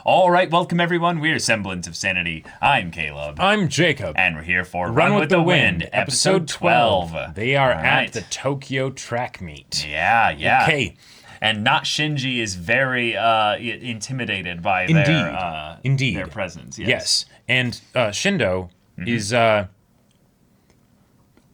All right, welcome everyone. We're Semblance of Sanity. I'm Caleb. I'm Jacob. And we're here for Run with the Wind, episode 12. They are at the Tokyo track meet. Yeah. Okay. And not Shinji is very intimidated by their presence. Yes. And Shindo is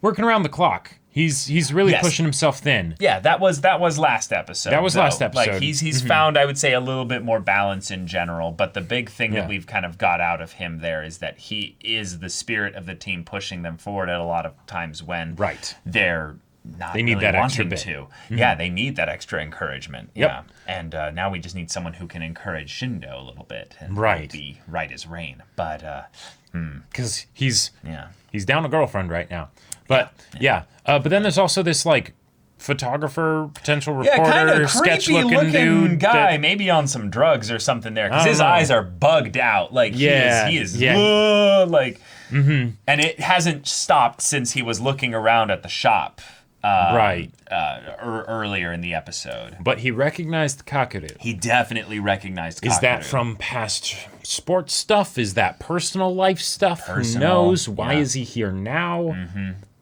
working around the clock. He's really pushing himself thin. Yeah, that was last episode. Last episode. Like he's found, I would say, a little bit more balance in general. But the big thing that we've kind of got out of him there is that he is the spirit of the team, pushing them forward at a lot of times when they're not they need really that extra wanting bit. to. Yeah, they need that extra encouragement. Yep. Yeah, and now we just need someone who can encourage Shindo a little bit and be right as rain. But because he's down a girlfriend right now. But but then there's also this like photographer, potential reporter, sketch-looking dude guy, maybe on some drugs or something there, because his eyes are bugged out. Like he is like, and it hasn't stopped since he was looking around at the shop. Earlier in the episode. But he recognized Kakeru. He definitely recognized Kakeru. Is that from past sports stuff? Is that personal life stuff? Who knows? Why is he here now?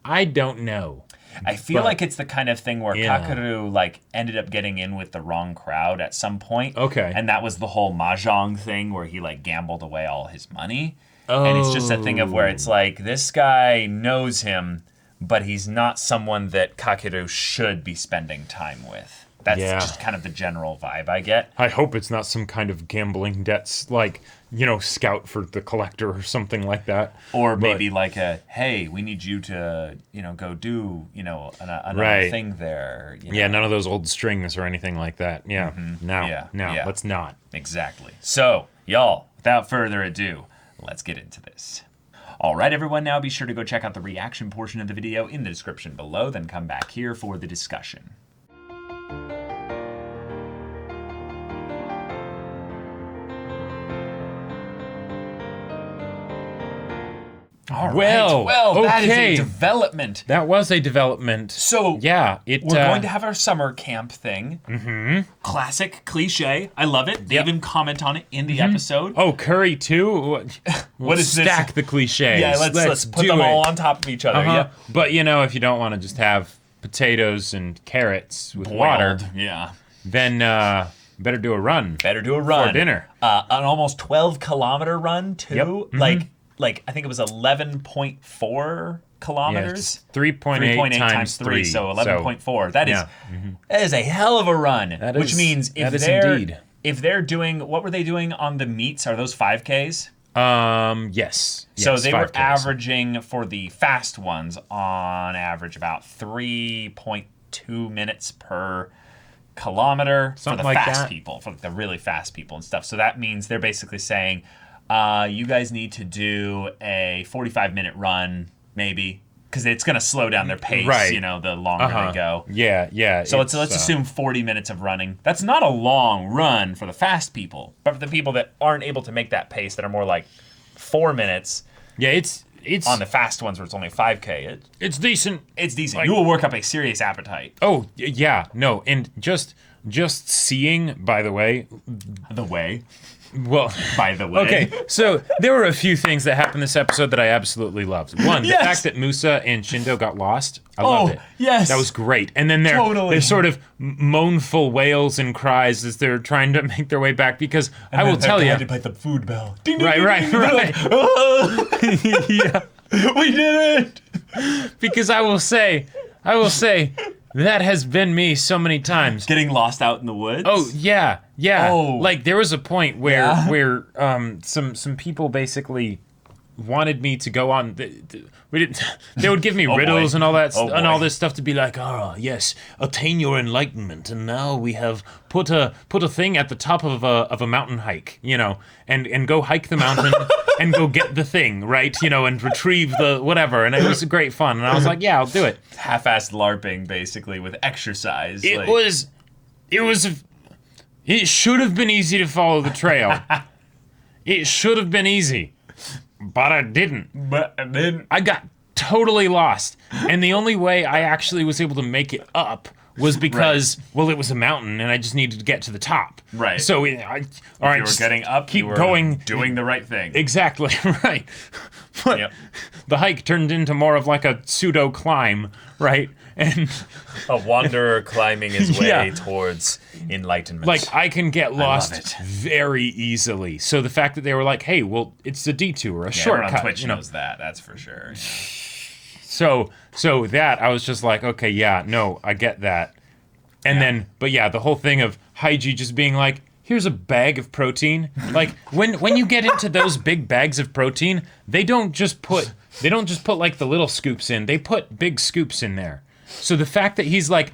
I don't know. I feel like it's the kind of thing where Kakeru like ended up getting in with the wrong crowd at some point. Okay. And that was the whole mahjong thing where he like gambled away all his money. And it's just a thing of where it's like, this guy knows him, but he's not someone that Kakeru should be spending time with. That's just kind of the general vibe I get. I hope it's not some kind of gambling debts, like, scout for the collector or something like that. Or maybe like hey, we need you to, go do, another thing there. Yeah, none of those old strings or anything like that. Yeah, let's not. Exactly. So, y'all, without further ado, let's get into this. All right, everyone, now be sure to go check out the reaction portion of the video in the description below, then come back here for the discussion. All right. Well, that is a development. That was a development. So, we're going to have our summer camp thing. Classic cliche. I love it. They even comment on it in the episode. Oh, curry too? What is this? Stack the cliches. Yeah, let's put them all on top of each other. Yeah. But, if you don't want to just have potatoes and carrots with water, then better do a run. Better do a run. For dinner. An almost 12-kilometer run, too. Yep. Like I think it was 11.4 kilometers. 3.8 times 3, so 11.4. That is a hell of a run. Which means if they're doing, what were they doing on the meets? Are those 5Ks? Yes. So they 5Ks. were averaging for the fast ones on average about 3.2 minutes per kilometer Something for the like fast that. people, for the really fast people and stuff. So that means they're basically saying, you guys need to do a 45-minute run, maybe, because it's going to slow down their pace, the longer they go. Yeah. So let's assume 40 minutes of running. That's not a long run for the fast people, but for the people that aren't able to make that pace, that are more like 4 minutes. Yeah, it's on the fast ones where it's only 5K. It's decent. It's decent. You will work up a serious appetite. Oh, yeah. No, and just seeing, by the way. Well, by the way. Okay, so there were a few things that happened this episode that I absolutely loved. One, the fact that Musa and Shindo got lost. I loved it. Yes. That was great. And then their sort of moanful wails and cries as they're trying to make their way back, because I will tell you. By the food bell. Ding, ding, right. Yeah. We did it. Because I will say, that has been me so many times. Getting lost out in the woods? Oh, yeah. Oh. Like, there was a point where some people basically wanted me to go on. They would give me riddles and all that and all this stuff to be like, yes, attain your enlightenment, and now we have put a thing at the top of a mountain hike, and go hike the mountain and go get the thing, right, and retrieve the whatever, and it was great fun, and I was like, yeah, I'll do it. Half-assed LARPing, basically, with exercise. It should have been easy to follow the trail. It should have been easy. But I didn't. I got totally lost. And the only way I actually was able to make it up was because, well, it was a mountain and I just needed to get to the top. Right. So, all right, you were getting up, keep you were going. doing the right thing. Exactly, right. But the hike turned into more of like a pseudo climb, right? And a wanderer climbing his way towards enlightenment. Like, I can get lost very easily. So the fact that they were like, hey, well, it's a detour, a shortcut. Everyone on Twitch knows that, that's for sure. So that, I was just like, okay, yeah, no, I get that. And then, but yeah, the whole thing of Haiji just being like, here's a bag of protein. Like, when you get into those big bags of protein, they don't just put like the little scoops in. They put big scoops in there. So the fact that he's like,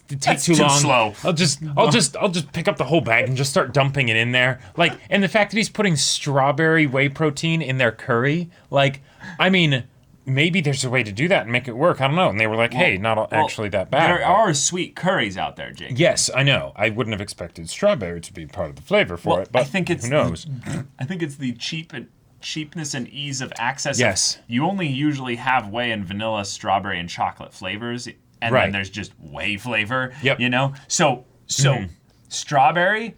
it takes too long. Slow. I'll just pick up the whole bag and just start dumping it in there. Like, and the fact that he's putting strawberry whey protein in their curry, like, I mean, maybe there's a way to do that and make it work. I don't know. And they were like, hey, not actually that bad. There are sweet curries out there, Jake. Yes, I know. I wouldn't have expected strawberry to be part of the flavor for it, but I think it's who knows? I think it's the cheapness and ease of access. Yes. You only usually have whey and vanilla, strawberry, and chocolate flavors, and then there's just whey flavor. Yep. You know? So strawberry,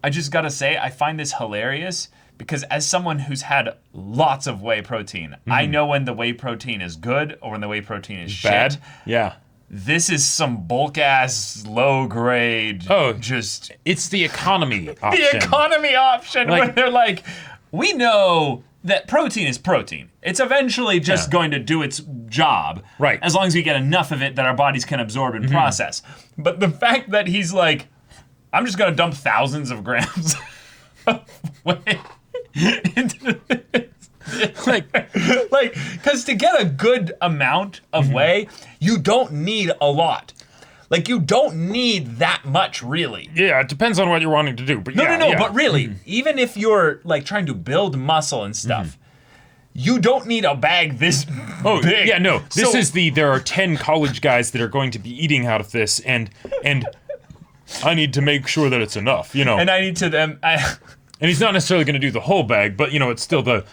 I just gotta say, I find this hilarious because as someone who's had lots of whey protein, I know when the whey protein is good or when the whey protein is Bad? shit. Yeah. This is some bulk ass, low grade. It's the economy option. The economy option, Like- where they're like, we know that protein is protein. It's eventually just going to do its job. Right. As long as we get enough of it that our bodies can absorb and process. But the fact that he's like, I'm just going to dump thousands of grams of whey into this. Like, because to get a good amount of whey, you don't need a lot. Like, you don't need that much, really. Yeah, it depends on what you're wanting to do. But No, but really, even if you're, like, trying to build muscle and stuff, you don't need a bag this big. Yeah, no. There are 10 college guys that are going to be eating out of this, and I need to make sure that it's enough, you know. And I need to then... And he's not necessarily going to do the whole bag, but, you know, it's still the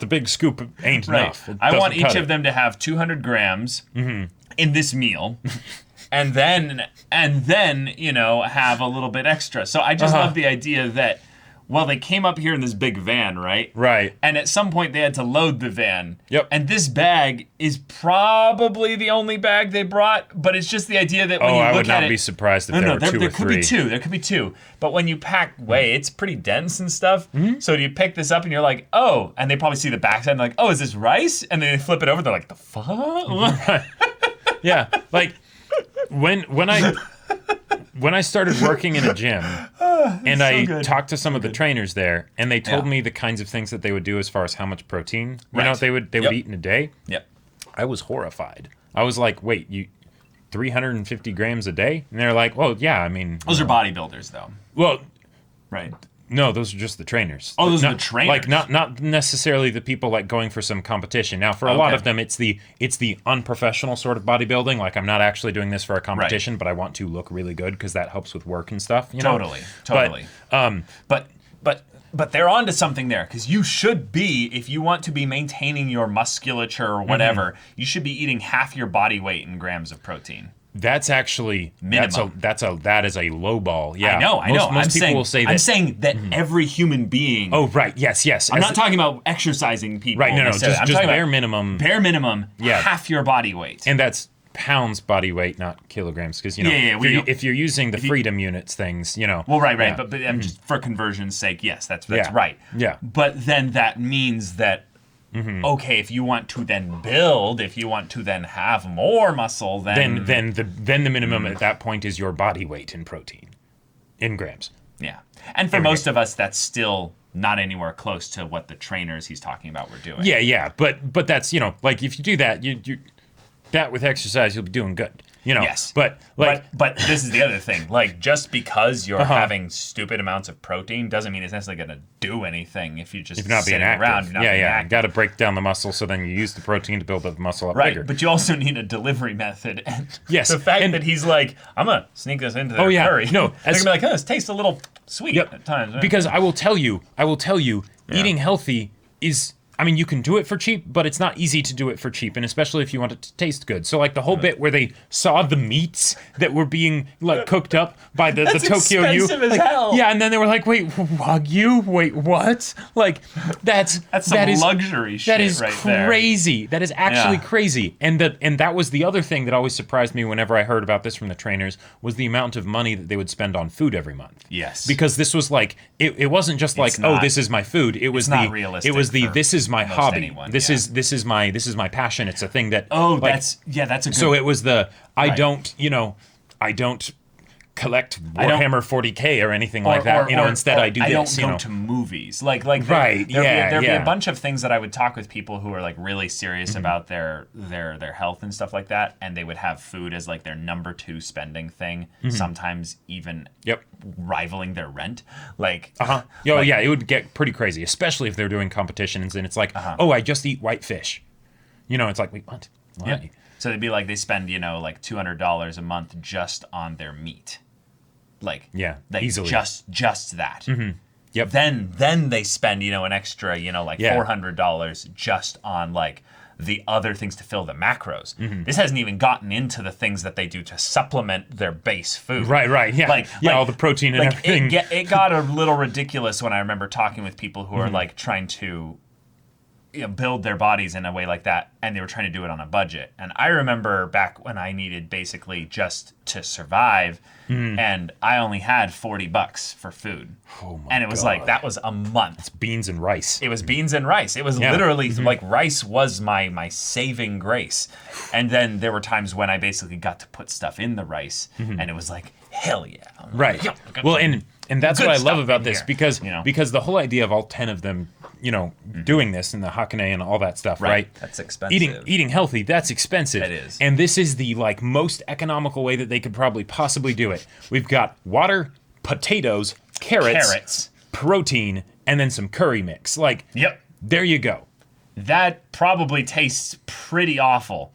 big scoop ain't enough. I want each of them to have 200 grams in this meal. And then, you know, have a little bit extra. So I just love the idea that, well, they came up here in this big van, right? Right. And at some point they had to load the van. Yep. And this bag is probably the only bag they brought, but it's just the idea that when you look at it... I would not be surprised if there were two or three. There could be two. But when you pack whey, it's pretty dense and stuff. So you pick this up and you're like, oh, and they probably see the backside and like, oh, is this rice? And then they flip it over, they're like, the fuck? Yeah, like... When I started working in a gym and I talked to some of the trainers there and they told me the kinds of things that they would do as far as how much protein you know they would eat in a day. Yep. I was horrified. I was like, wait, you 350 grams a day? And they're like, well, yeah, I mean, those are bodybuilders though. Well, right. No, those are just the trainers. Oh, those are the trainers. Like not necessarily the people like going for some competition. Now, for a lot of them, it's the unprofessional sort of bodybuilding. Like, I'm not actually doing this for a competition, but I want to look really good because that helps with work and stuff. You know? Totally. But they're onto something there because you should be, if you want to be maintaining your musculature or whatever, you should be eating half your body weight in grams of protein. That's actually minimum. That is a low ball. Yeah, I know. Most people will say that. I'm saying that every human being. Oh, right. Yes. I'm not talking about exercising people. Right. No. Just bare minimum. Bare minimum. Yeah. Half your body weight. And that's pounds body weight, not kilograms, because you know, if you're using the freedom units things, you know. Well, right. Yeah. But just for conversion's sake, yes, that's right. Yeah. But then that means that. Okay, if you want to then build, if you want to then have more muscle, then the minimum at that point is your body weight in protein, in grams. Yeah, and for most of us, that's still not anywhere close to what the trainers he's talking about were doing. Yeah, but that's, you know, like if you do that, you that with exercise, you'll be doing good. You know, yes, but this is the other thing. Like, just because you're having stupid amounts of protein doesn't mean it's necessarily going to do anything if you're just not being active. around. You got to break down the muscle, so then you use the protein to build the muscle up bigger. But you also need a delivery method. And yes, the fact that he's like, I'm gonna sneak this into their curry. No, they're gonna be like, this tastes a little sweet at times. Right? Because I will tell you, eating healthy is. I mean, you can do it for cheap, but it's not easy to do it for cheap, and especially if you want it to taste good. So, like, the whole bit where they saw the meats that were being, like, cooked up by the Tokyo U. Expensive as hell. Yeah, and then they were like, wait, Wagyu? Wait, what? Like, that's some luxury shit that is right crazy. there. That is actually crazy. And that was the other thing that always surprised me whenever I heard about this from the trainers, was the amount of money that they would spend on food every month. Yes. Because this was like, it wasn't just like, oh, this is my food. It was not realistic this is my hobby. Anyone, this is my passion. It's a thing that that's a good. So it was I don't collect Warhammer 40K or anything like that. Instead I do this. I don't go to movies. Like there'd be a bunch of things that I would talk with people who are like really serious about their health and stuff like that, and they would have food as like their number 2 spending thing. Sometimes even rivaling their rent. Like it would get pretty crazy, especially if they're doing competitions and it's like, oh, I just eat white fish. It's like, wait, what? Why? Yeah. So they'd be like, they spend like $200 a month just on their meat. Like easily. just that. Yep. Then they spend an extra $400 just on like the other things to fill the macros. This hasn't even gotten into the things that they do to supplement their base food. Right. Yeah. Like all the protein and everything. It got a little ridiculous when I remember talking with people who are like trying to build their bodies in a way like that, and they were trying to do it on a budget. And I remember back when I needed basically just to survive, and I only had $40 for food. And it was like, that was a month. It's beans and rice. It was beans and rice. It was literally like rice was my saving grace. And then there were times when I basically got to put stuff in the rice, and it was like, hell yeah. Right. Well, and that's what I love about this, because the whole idea of all 10 of them doing this and the Hakone and all that stuff, right? That's expensive. Eating healthy, that's expensive. It is. And this is the like most economical way that they could probably possibly do it. We've got water, potatoes, carrots, protein, and then some curry mix. Like, there you go. That probably tastes pretty awful.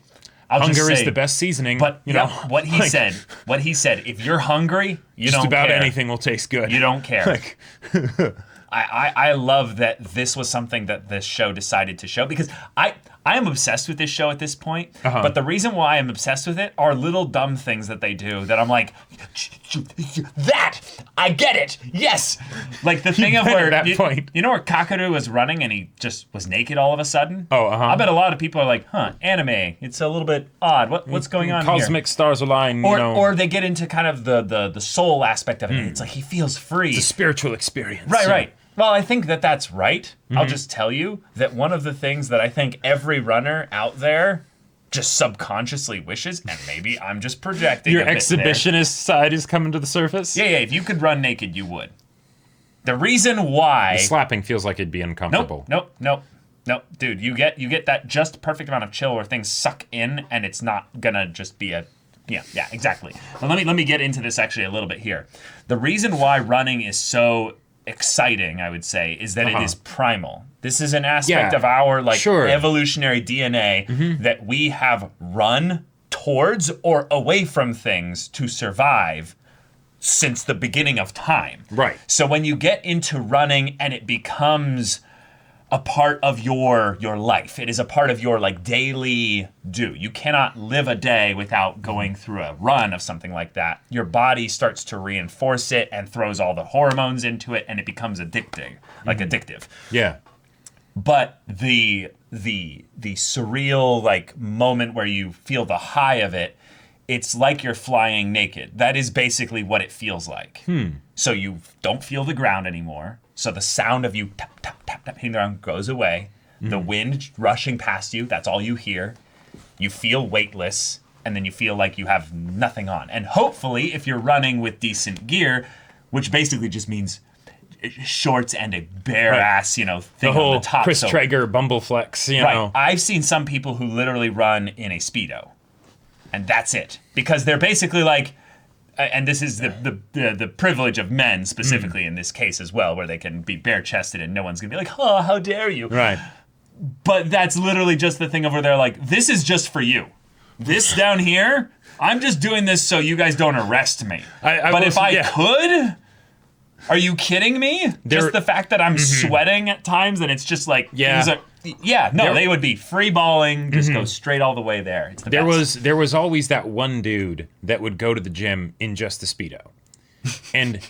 Hunger is the best seasoning. But what he said, if you're hungry, you don't care. Just about anything will taste good. You don't care. I love that this was something that this show decided to show, because I am obsessed with this show at this point, but the reason why I'm obsessed with it are little dumb things that they do that I'm like, that! I get it! Yes! Like the thing of where, point. Where Kakeru was running and he just was naked all of a sudden? I bet a lot of people are like, anime, it's a little bit odd. What's going on here? Cosmic stars align, Or they get into kind of the soul aspect of it. It's like he feels free. It's a spiritual experience. Right. Well, I think that's right. I'll just tell you that one of the things that I think every runner out there just subconsciously wishes, and maybe I'm just projecting your exhibitionist side is coming to the surface? Yeah, if you could run naked, you would. The reason why... The slapping feels like it'd be uncomfortable. Nope. Dude, you get that just perfect amount of chill where things suck in, and it's not gonna just be a... Yeah, exactly. But let me get into this actually a little bit here. The reason why running is so exciting, I would say, is that it is primal. This is an aspect of our evolutionary DNA that we have run towards or away from things to survive since the beginning of time. Right. So when you get into running and it becomes a part of your life, it is a part of your daily do. You cannot live a day without going through a run of something like that. Your body starts to reinforce it and throws all the hormones into it, and it becomes addictive. Yeah. But the surreal moment where you feel the high of it, it's like you're flying naked. That is basically what it feels like. So you don't feel the ground anymore. So the sound of you tap, tap, tap, tap, hitting the ground goes away. The wind rushing past you, that's all you hear. You feel weightless, and then you feel like you have nothing on. And hopefully, if you're running with decent gear, which basically just means shorts and a bare ass, thing the whole on the top. Chris Traeger Bumbleflex, you know. I've seen some people who literally run in a Speedo. And that's it. Because they're basically like... And this is the privilege of men specifically in this case as well, where they can be bare-chested and no one's going to be like, oh, how dare you? Right. But that's literally just the thing of where they're like, this is just for you. This down here, I'm just doing this so you guys don't arrest me. But if I could... Are you kidding me? Just the fact that I'm sweating at times and it's just like... Yeah, no, they would be free balling, just go straight all the way there. It's the best. There was always that one dude that would go to the gym in just the Speedo. And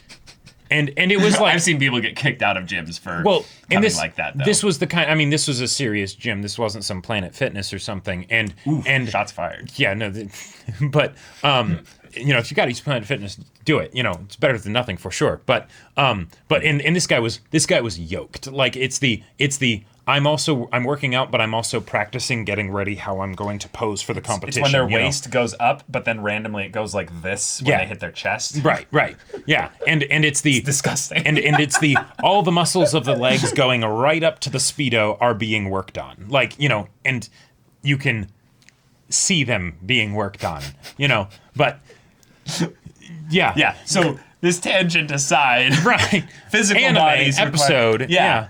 it was like I've seen people get kicked out of gyms for coming like that, though. This was the kind, I mean, this was a serious gym. This wasn't some Planet Fitness or something. And shots fired. Yeah, no, but you know, if you got to use Planet Fitness, do it. You know, it's better than nothing for sure. But this guy was yoked. Like it's the I'm working out, but I'm also practicing getting ready how I'm going to pose for the competition. It's when their waist goes up, but then randomly it goes like this when they hit their chest. Right. Yeah. And it's disgusting. And it's all the muscles of the legs going right up to the Speedo are being worked on. Like, you know, and you can see them being worked on, you know, but yeah. Yeah. So this tangent aside, right. Physical Anime bodies episode. Yeah.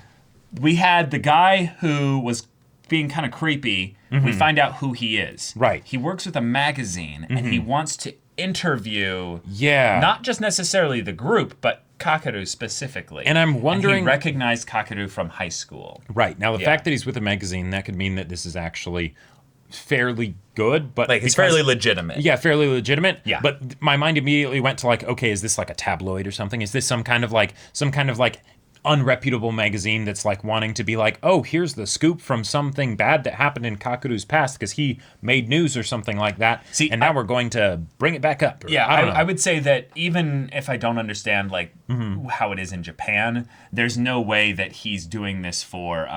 We had the guy who was being kind of creepy. We find out who he is. Right. He works with a magazine, and he wants to interview not just necessarily the group, but Kakeru specifically. And I'm wondering... And he recognized Kakeru from high school. Right. Now, the fact that he's with a magazine, that could mean that this is actually fairly good, but... Like, it's fairly legitimate. Yeah, fairly legitimate. Yeah. But my mind immediately went to, like, okay, is this like a tabloid or something? Is this some kind of unreputable magazine that's like wanting to be like, oh, here's the scoop from something bad that happened in Kakeru's past because he made news or something like that. See, and now we're going to bring it back up. I would say that even if I don't understand like how it is in Japan, there's no way that he's doing this for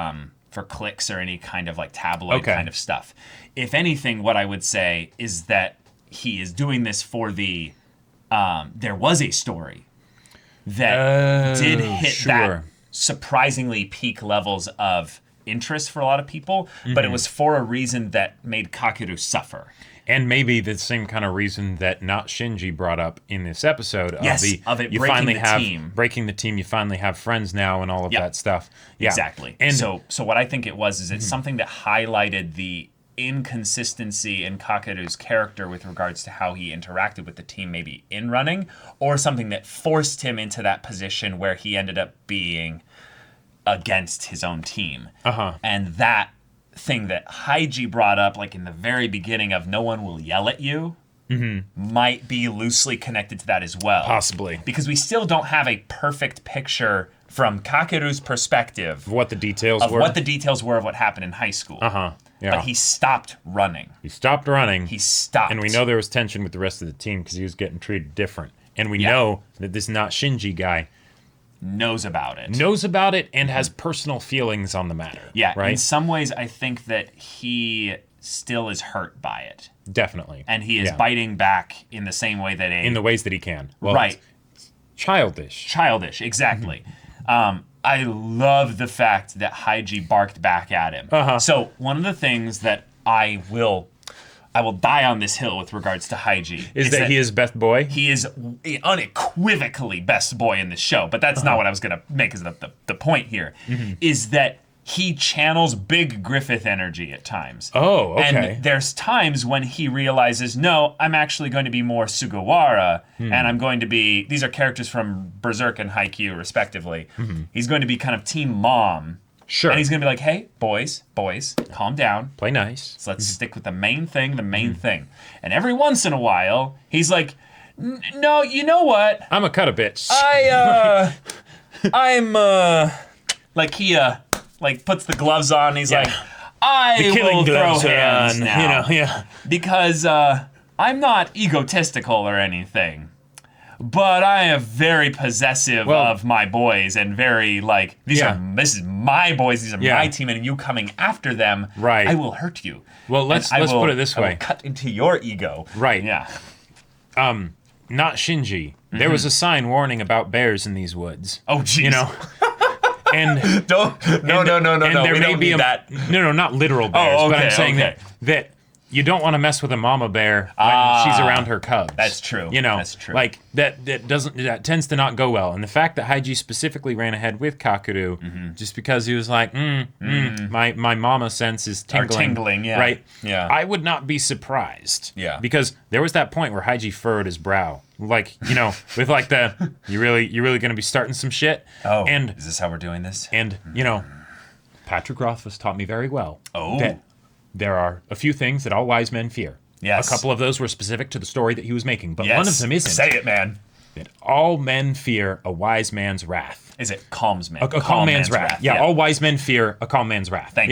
clicks or any kind of like tabloid kind of stuff. If anything, what I would say is that he is doing this for the there was a story that did hit that surprisingly peak levels of interest for a lot of people, but it was for a reason that made Kakeru suffer. And maybe the same kind of reason that not Shinji brought up in this episode of it you finally have team. Breaking the team, you finally have friends now and all of that stuff. Yeah. Exactly. And so what I think it was is it's something that highlighted the inconsistency in Kakeru's character with regards to how he interacted with the team maybe in running, or something that forced him into that position where he ended up being against his own team. And that thing that Haiji brought up like in the very beginning of no one will yell at you might be loosely connected to that as well. Possibly. Because we still don't have a perfect picture from Kakeru's perspective of what the details were of what happened in high school. Yeah. But he stopped running. He stopped. And we know there was tension with the rest of the team because he was getting treated different. And we know that this not Shinji guy knows about it and has personal feelings on the matter. Yeah, right? In some ways, I think that he still is hurt by it. Definitely. And he is biting back in the same way that in the ways that he can. Well, right. Childish, exactly. I love the fact that Haiji barked back at him. So one of the things that I will die on this hill with regards to Haiji is that he is best boy. He is unequivocally best boy in this show, but that's not what I was going to make as the point here, is that he channels big Griffith energy at times. Oh, okay. And there's times when he realizes, no, I'm actually going to be more Sugawara, and I'm going to be, these are characters from Berserk and Haikyuu, respectively. He's going to be kind of Team Mom. Sure. And he's going to be like, hey, boys, calm down. Play nice. So let's stick with the main thing. And every once in a while, he's like, no, you know what? I'm a cut a bitch. I'm, like he, like puts the gloves on. And he's like, I will throw hands now. Because I'm not egotistical or anything. But I am very possessive of my boys and very like this is my boys, these are my team, and you coming after them, I will hurt you. Well, let's put it this way: I will cut into your ego. Right. Yeah. Not Shinji. There was a sign warning about bears in these woods. Oh, jeez. You know. And no. There we may don't be need that. No, not literal bears. But I'm saying that you don't want to mess with a mama bear when she's around her cubs. That's true. You know, that's true. Like that tends to not go well. And the fact that Haiji specifically ran ahead with Kakeru just because he was like, my mama sense is tingling. Right? Yeah. I would not be surprised. Yeah. Because there was that point where Haiji furrowed his brow. Like, you know, with like you really going to be starting some shit? Oh, and is this how we're doing this? And, you know, Patrick Rothfuss taught me very well Oh. that there are a few things that all wise men fear. Yes. A couple of those were specific to the story that he was making, but Yes. one of them isn't. Say it, man. That all men fear a wise man's wrath. Is it calms man? A calm man's wrath. Yeah, all wise men fear a calm man's wrath. Thank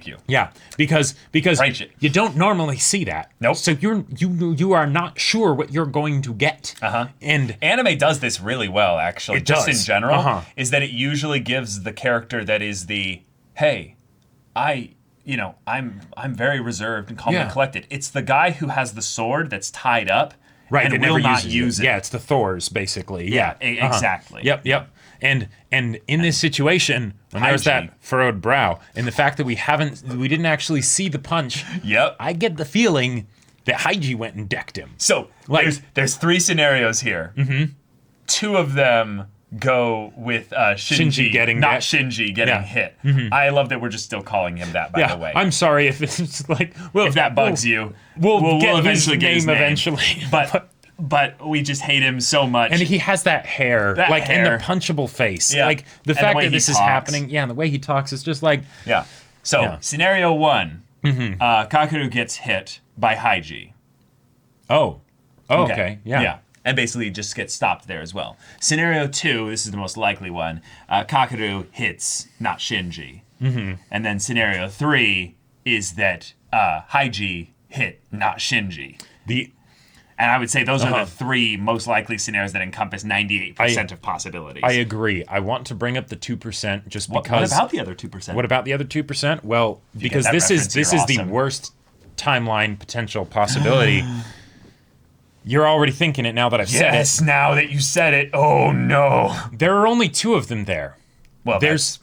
you. Yeah, because Right. you don't normally see that. Nope. So you are not sure what you're going to get. And Anime does this really well, actually. It Just does. in general, is that it usually gives the character that is the, hey, I'm very reserved and calm and collected. It's the guy who has the sword that's tied up, right, and that will never not uses use it. Yeah, it's the Thors basically. Exactly. Yep. And in this situation, when there's Hygiene. that furrowed brow, and the fact that we didn't actually see the punch, Yep. I get the feeling that Haiji went and decked him. So there's 3 scenarios here. 2 of them go with Shinji getting not decked. Shinji getting hit. I love that we're just still calling him that. By the way, I'm sorry if it's like, well, if that bugs you, we'll get eventually his get his name name eventually. But we just hate him so much. And he has that hair, That like hair. in the punchable face. Yeah. Like the And fact the way that he this is talks. happening, and the way he talks is just like, Yeah. So Yeah. scenario 1, Kakeru gets hit by Haiji. okay, yeah. And basically just gets stopped there as well. Scenario 2, this is the most likely one. Kakeru hits not Shinji. And then scenario 3 is that Haiji hit not Shinji. And I would say those are the 3 most likely scenarios that encompass 98% of possibilities. I agree. I want to bring up the 2% just What because. about the other 2%? What about the other 2%? Well, because that this is reference, you're the awesome. worst timeline potential possibility. You're already thinking it now that I've said Yes, now that you said it. Oh, no. it. There are only 2 of them there. Well, There's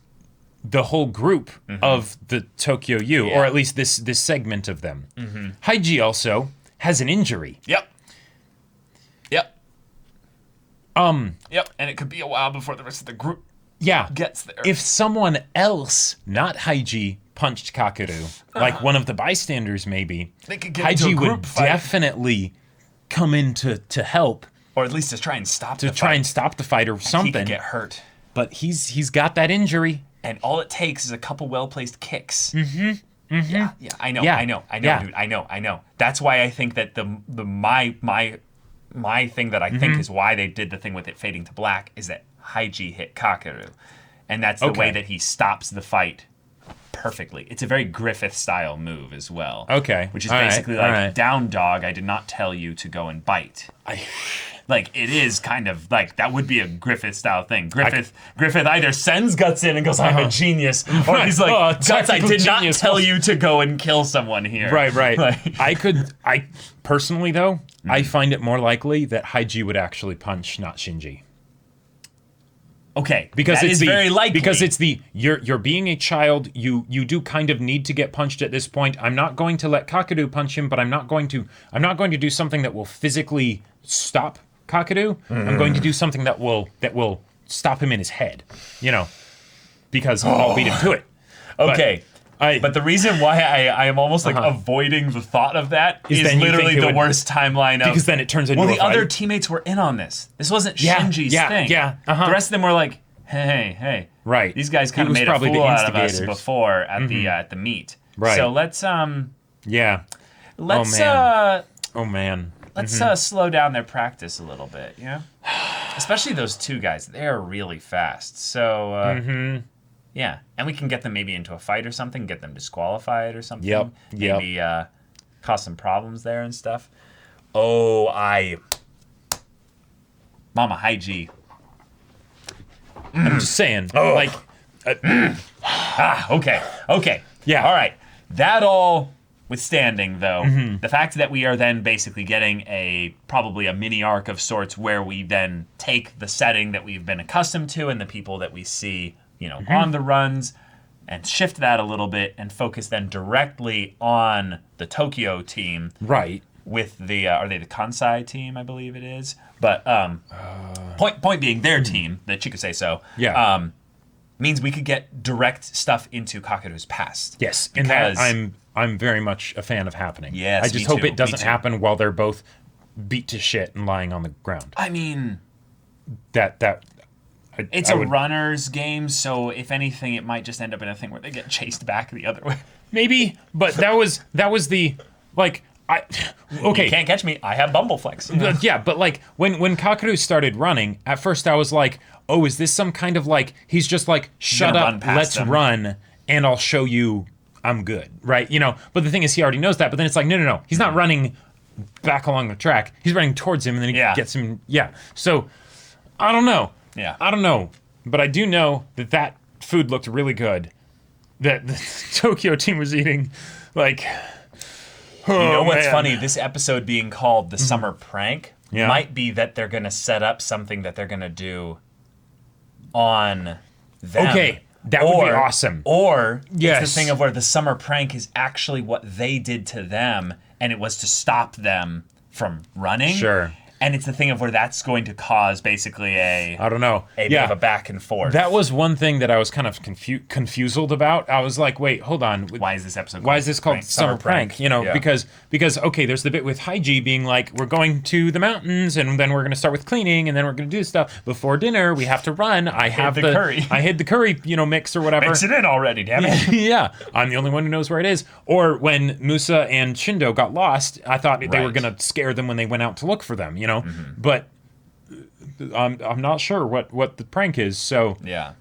the whole group of the Tokyo U, Yeah. or at least this segment of them. Haiji also has an injury. Yep. Yep, and it could be a while before the rest of the group Yeah. gets there. If someone else, not Haiji, punched Kakeru, like one of the bystanders maybe, They could get into a Haiji group would fight. definitely come in to help, Or at least to try and stop the try fight. and stop the fight or He something. could get hurt. But he's got that injury. And all it takes is a couple well-placed kicks. Yeah, I know, Yeah. I know, Yeah. dude, I know. That's why I think that my thing that I think is why they did the thing with it fading to black is that Haiji hit Kakeru. And that's the way that he stops the fight perfectly. It's a very Griffith-style move as well. Okay. Which is All right, basically all like, right. down dog, I did not tell you to go and bite. Like, it is kind of like, that would be a Griffith-style thing. Griffith either sends Guts in and goes, I'm a genius, or he's like, Guts, I tactical did not genius. tell you to go and kill someone here. Right. Like- I personally though, I find it more likely that Haiji would actually punch not Shinji. Okay, Because that it's is the, very likely. Because it's the you're being a child, you do kind of need to get punched at this point. I'm not going to let Kakeru punch him, but I'm not going to do something that will physically stop Kakeru. I'm going to do something that will stop him in his head. Because I'll beat him to it. Okay. But the reason why I am almost like avoiding the thought of that is then you literally think it the would- worst timeline of... Because then it turns into Well, a the fight. other teammates were in on this. This wasn't Yeah, Shinji's thing. yeah, The rest of them were like, hey. Right. These guys He kind of was made a probably the fool out of us instigators. before at the meet. Right. So let's Yeah. let's Oh man. slow down their practice a little bit, Especially those 2 guys. They're really fast. So yeah, and we can get them maybe into a fight or something, get them disqualified or something. Yep. Maybe cause some problems there and stuff. Oh, Mama Haiji. I'm just saying. Oh. Like Okay. Yeah. All right. That all withstanding, though, the fact that we are then basically getting probably a mini arc of sorts where we then take the setting that we've been accustomed to and the people that we see, on the runs and shift that a little bit and focus then directly on the Tokyo team. right. With the are they the Kansai team? I believe it is. But point being, their team, the Chikusei so, means we could get direct stuff into Kakeru's past. Yes, and that Because- I'm very much a fan of happening. Yes, I just me hope too, it doesn't me too. happen while they're both beat to shit and lying on the ground. I mean, That It's a runner's game, so if anything, it might just end up in a thing where they get chased back the other way. Maybe, but that was the like okay. You can't catch me. I have Bumbleflex. Yeah, but like when Kakeru started running, at first I was like, oh, is this some kind of like he's just like shut up, let's run, and I'll show you I'm good, right? But the thing is, he already knows that. But then it's like, no, he's not running back along the track. He's running towards him, and then he gets him. Yeah. So I don't know. Yeah. I don't know, but I do know that food looked really good. That the Tokyo team was eating, like. Oh, what's funny? This episode being called the Summer Prank might be that they're going to set up something that they're going to do on them. Okay, that would be awesome. Or it's the thing of where the Summer Prank is actually what they did to them, and it was to stop them from running. Sure. And it's the thing of where that's going to cause basically I don't know. A bit of a back and forth. That was one thing that I was kind of confused about. I was like, wait, hold on. Why is this episode Why is this called Summer Prank? Because okay, there's the bit with Haiji being like, we're going to the mountains, and then we're going to start with cleaning, and then we're going to do stuff. Before dinner, we have to run. I have the curry. I hid the curry, mix or whatever. Mix it in already, damn it. Yeah, I'm the only one who knows where it is. Or when Musa and Shindo got lost, I thought they were going to scare them when they went out to look for them, But I'm not sure what the prank is. So yeah.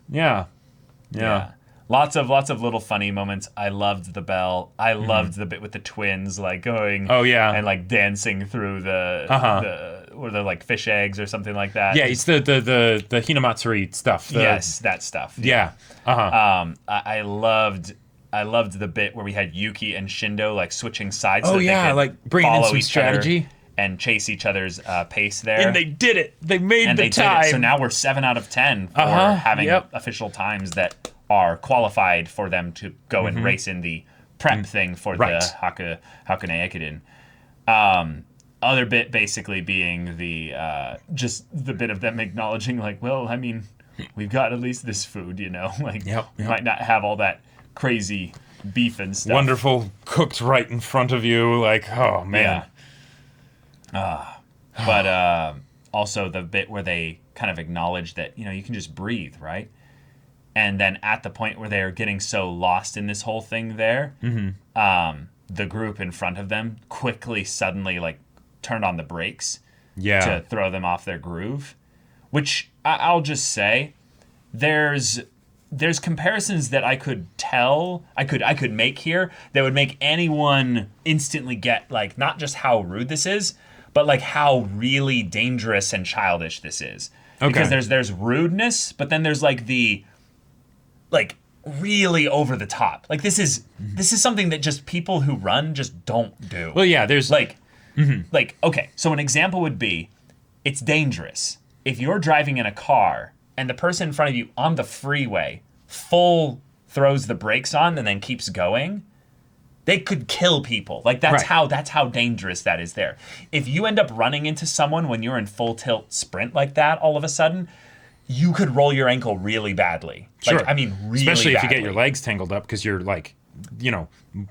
Lots of little funny moments. I loved the bell. I loved the bit with the twins like going. Oh yeah. And like dancing through the or the like fish eggs or something like that. Yeah, it's the Hinamatsuri stuff. Yes, that stuff. Yeah. I loved the bit where we had Yuki and Shindo like switching sides. Oh so that yeah, they could like bringing in some strategy. And chase each other's pace there. And they did it. They made the time. So now we're 7 out of 10 for having official times that are qualified for them to go and race in the prep thing for the Hakone Ekiden. Other bit basically being the just the bit of them acknowledging like, well, I mean, we've got at least this food, like we might not have all that crazy beef and stuff. Wonderful cooked right in front of you, like, oh man. But also the bit where they kind of acknowledge that, you can just breathe, right? And then at the point where they're getting so lost in this whole thing there, the group in front of them quickly suddenly like turned on the brakes to throw them off their groove, which I'll just say there's comparisons that I could make here that would make anyone instantly get like not just how rude this is, but like how really dangerous and childish this is. Okay. Because there's rudeness, but then there's like the like really over the top. Like this is something that just people who run just don't do. Well, yeah, there's like okay, so an example would be it's dangerous if you're driving in a car and the person in front of you on the freeway full throws the brakes on and then keeps going. They could kill people. Like that's how dangerous that is there. If you end up running into someone when you're in full tilt sprint like that, all of a sudden, you could roll your ankle really badly. Sure. Like, I mean, really especially if badly. you get your legs tangled up because you're like,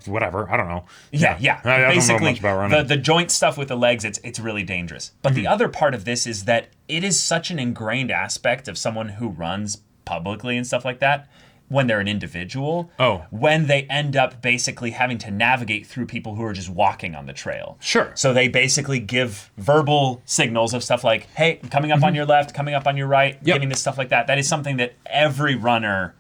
whatever. I don't know. Yeah. I Basically, don't know much about running. The joint stuff with the legs, it's really dangerous. But the other part of this is that it is such an ingrained aspect of someone who runs publicly and stuff like that. When they're an individual, when they end up basically having to navigate through people who are just walking on the trail. Sure. So they basically give verbal signals of stuff like, hey, coming up on your left, coming up on your right, giving this stuff like that. That is something that every runner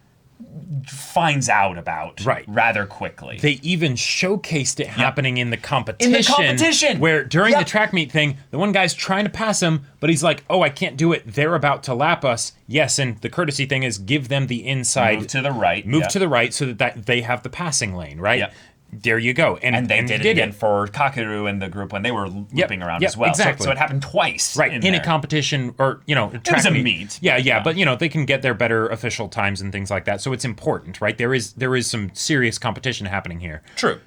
finds out about rather quickly. They even showcased it happening in the competition. Where during the track meet thing, the one guy's trying to pass him, but he's like, oh, I can't do it. They're about to lap us. Yes, and the courtesy thing is give them the inside. Move to the right. To the right so that they have the passing lane, right? Yep. There you go. And they did it again for Kakeru and the group when they were looping around as well. Exactly. So it happened twice. Right. In a competition or, it was a meet. Yeah. But, they can get their better official times and things like that. So it's important, right? There is some serious competition happening here. True.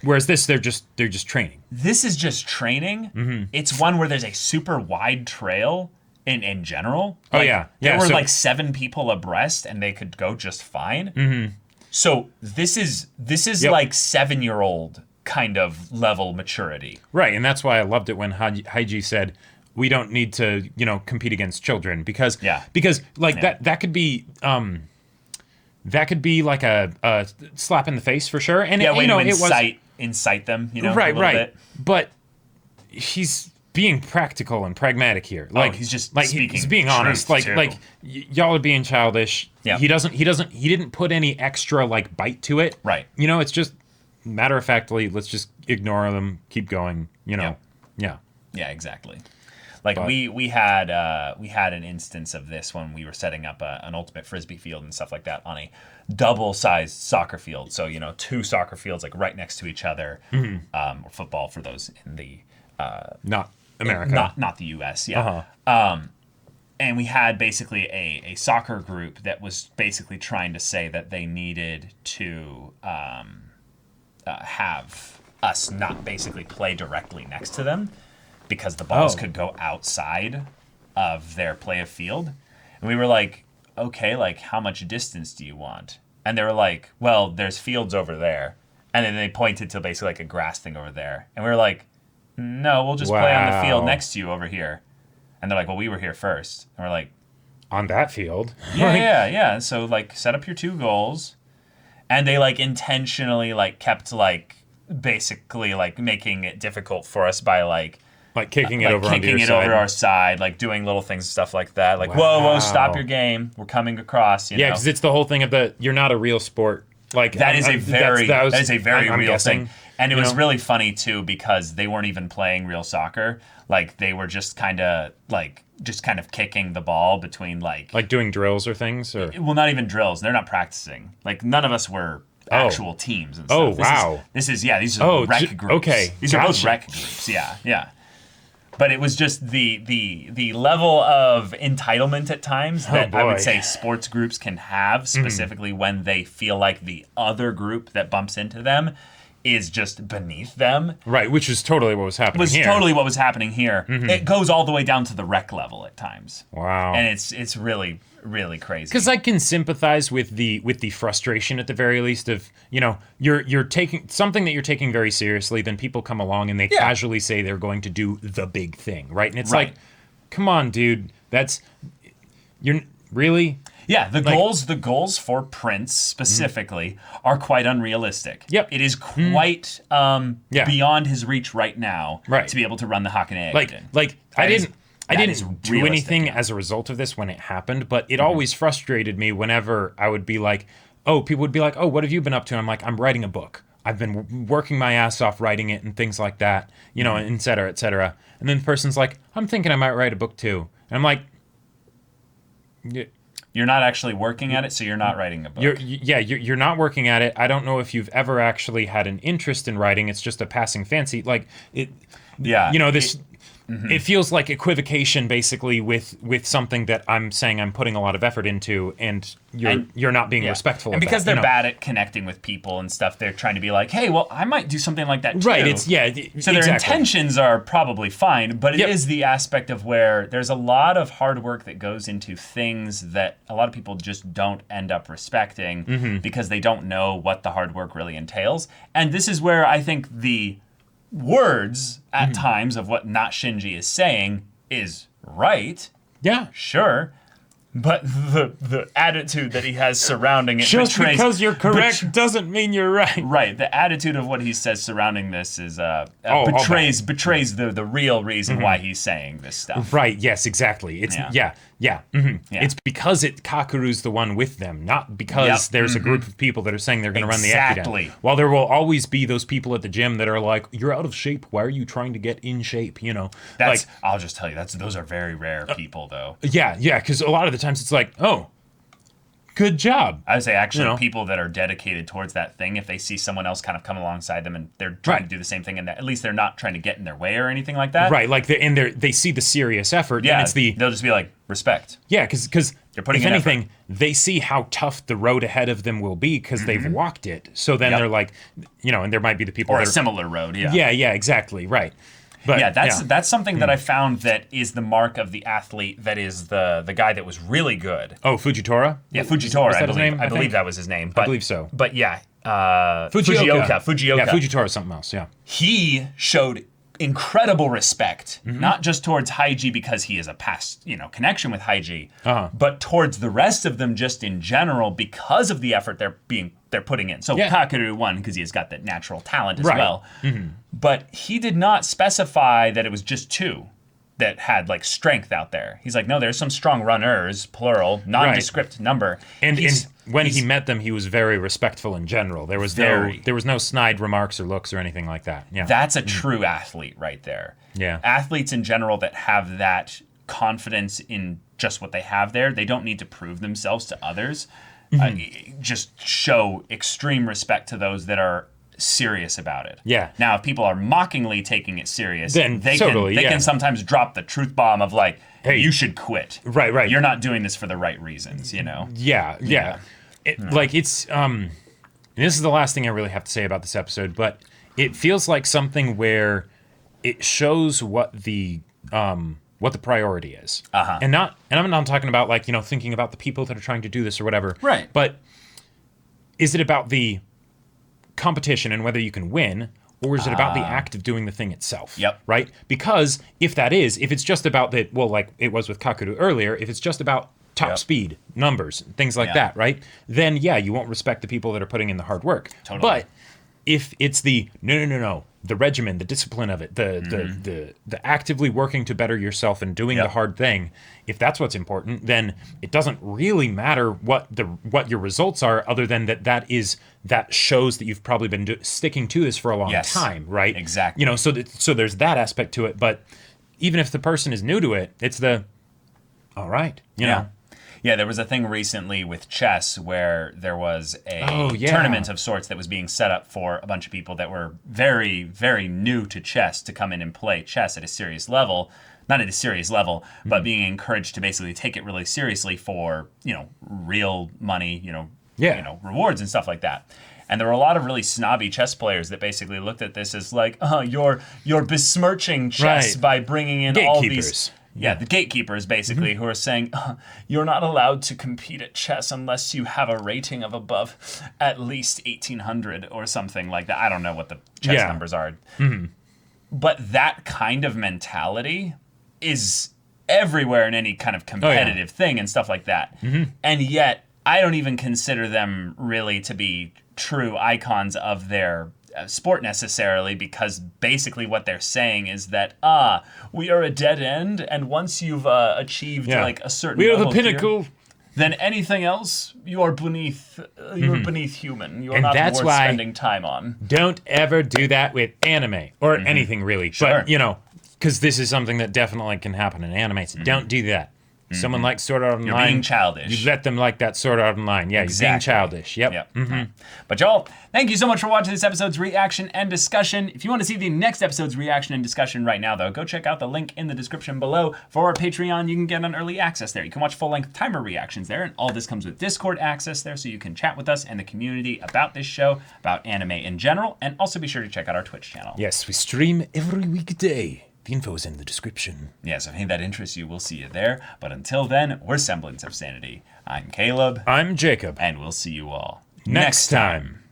Whereas this, they're just training. This is just training. Mm-hmm. It's one where there's a super wide trail in general. There were like 7 people abreast and they could go just fine. Mm-hmm. So this is like 7-year-old kind of level maturity. Right, and that's why I loved it when Haiji said, we don't need to, compete against children because like Yeah. that could be like a slap in the face for sure. And Yeah, way to it incite them, was a right. little bit. But he's being practical and pragmatic here. Like he's just like speaking he's being honest. truth, too. Y'all are being childish. Yeah. He didn't put any extra like bite to it. Right. It's just matter of factly, let's just ignore them, keep going, Yeah. Yeah. Yeah, exactly. Like we had an instance of this when we were setting up an ultimate frisbee field and stuff like that on a double-sized soccer field. So 2 soccer fields like right next to each other, or football for those in the Not America. not the U.S. Yeah. And we had basically a soccer group that was basically trying to say that they needed to have us not basically play directly next to them because the balls could go outside of their play of field. And we were like, okay, like how much distance do you want? And they were like, well, there's fields over there. And then they pointed to basically like a grass thing over there. And we were like, no, we'll just play on the field next to you over here. And they're like, well, we were here first. And we're like, on that field. yeah. So like set up your 2 goals. And they like intentionally like kept like basically like making it difficult for us by like kicking it over onto your side. over our side, like doing little things and stuff like that. Like, whoa, stop your game. We're coming across, Yeah, because it's the whole thing of you're not a real sport. Like that is a very real guessing, thing. And it was really funny too because they weren't even playing real soccer. Like they were just kind of kicking the ball between like doing drills or things or well, not even drills. They're not practicing. Like none of us were actual teams and stuff. Oh, wow. These are rec groups. Okay. These are both rec groups. Yeah. But it was just the level of entitlement at times that I would say sports groups can have, specifically when they feel like the other group that bumps into them is just beneath them. Right, which is totally what was happening here. Totally what was happening here. It goes all the way down to the rec level at times. Wow. And it's really, really crazy. Because I can sympathize with the frustration at the very least of, you're taking something that you're taking very seriously, then people come along and they casually say they're going to do the big thing, right? And it's like, come on, dude, you're really... Yeah, the goals for Prince specifically are quite unrealistic. Yep. It is quite beyond his reach right now to be able to run the Hakanei again. I didn't do anything as a result of this when it happened, but it always frustrated me whenever I would be like, people would be like, oh, what have you been up to? And I'm like, I'm writing a book. I've been working my ass off writing it and things like that, et cetera, et cetera. And then the person's like, I'm thinking I might write a book too. And I'm like, you're not actually working at it, so you're not writing a book. You're not working at it. I don't know if you've ever actually had an interest in writing. It's just a passing fancy. Like it. Yeah. It feels like equivocation, basically, with something that I'm saying I'm putting a lot of effort into, and you're not being respectful. And of because that, they're bad at connecting with people and stuff, they're trying to be like, hey, well, I might do something like that too. Right. So their intentions are probably fine, but it is the aspect of where there's a lot of hard work that goes into things that a lot of people just don't end up respecting because they don't know what the hard work really entails. And this is where I think the words at times of what Not Shinji is saying is right. Yeah. Sure. But the attitude that he has surrounding it just because you're correct doesn't mean you're right. Right. The attitude of what he says surrounding this is betrays the real reason why he's saying this stuff. Right. Yes. Exactly. It's It's because Kakuru's the one with them, not because there's a group of people that are saying they're going to run the Ekiden. While there will always be those people at the gym that are like, "You're out of shape. Why are you trying to get in shape?" I'll just tell you, those are very rare people, though. Yeah. Because a lot of the times it's like, oh, good job. I would say actually people that are dedicated towards that thing, if they see someone else kind of come alongside them and they're trying to do the same thing, and at least they're not trying to get in their way or anything like that. Right, like they see the serious effort. Yeah, and they'll just be like, respect. Yeah, because if anything, effort. They see how tough the road ahead of them will be because they've walked it. So then they're like, and there might be the people or a similar road. Yeah, exactly, right. But, that's something that I found that is the mark of the athlete that is the guy that was really good. Oh, Fujitora? Yeah, Fujitora, I believe. I believe that was his name. I believe so. But Fujioka. Yeah, Fujitora is something else, yeah. He showed incredible respect, not just towards Haiji because he is a past, connection with Haiji, but towards the rest of them just in general because of the effort they're putting in. So Kakeru won because he has got that natural talent as well. But he did not specify that it was just 2 that had like strength out there. He's like, no, there's some strong runners, plural, nondescript number. And when he met them, he was very respectful in general. There was no snide remarks or looks or anything like that. Yeah, that's a true athlete right there. Yeah, athletes in general that have that confidence in just what they have there, they don't need to prove themselves to others. Just show extreme respect to those that are serious about it. Yeah. Now, if people are mockingly taking it serious, then they can sometimes drop the truth bomb of like, hey, you should quit. Right. You're not doing this for the right reasons, Yeah. This is the last thing I really have to say about this episode, but it feels like something where it shows what the priority is. And I'm not talking about like, thinking about the people that are trying to do this or whatever. Right. But is it about the competition and whether you can win, or is it about the act of doing the thing itself? Yep. Right? Because if it's just about that, well, like it was with Kakeru earlier, if it's just about top speed, numbers, things like that, right? Then you won't respect the people that are putting in the hard work. Totally. But if it's the no, the regimen, the discipline of it, the actively working to better yourself and doing the hard thing, if that's what's important, then it doesn't really matter what your results are, other than that shows that you've probably been sticking to this for a long time, right? Exactly. So there's that aspect to it. But even if the person is new to it, it's all right, you know. Yeah, there was a thing recently with chess where there was a tournament of sorts that was being set up for a bunch of people that were very, very new to chess to come in and play chess at a serious level. Not at a serious level, but being encouraged to basically take it really seriously for, real money, rewards and stuff like that. And there were a lot of really snobby chess players that basically looked at this as like, you're besmirching chess by bringing in all these... Yeah, the gatekeepers, basically, who are saying, you're not allowed to compete at chess unless you have a rating of above at least 1,800 or something like that. I don't know what the chess numbers are. But that kind of mentality is everywhere in any kind of competitive thing and stuff like that. And yet, I don't even consider them really to be true icons of their sport necessarily, because basically what they're saying is that we are a dead end, and once you've achieved like a certain we are level the pinnacle here, then anything else you are beneath beneath human. You're not that's worth why spending time on. Don't ever do that with anime or anything really. But because this is something that definitely can happen in anime, so don't do that. Someone like Sword Art Online. You're being childish. You let them like that Sword Art Online. Yeah, exactly. You're being childish. Yep. But y'all, thank you so much for watching this episode's reaction and discussion. If you want to see the next episode's reaction and discussion right now, though, go check out the link in the description below. For our Patreon, you can get an early access there. You can watch full-length timer reactions there, and all this comes with Discord access there, so you can chat with us and the community about this show, about anime in general, and also be sure to check out our Twitch channel. Yes, we stream every weekday. The info is in the description. Yeah, so if any of that interests you, we'll see you there. But until then, we're Semblance of Sanity. I'm Caleb. I'm Jacob. And we'll see you all next time.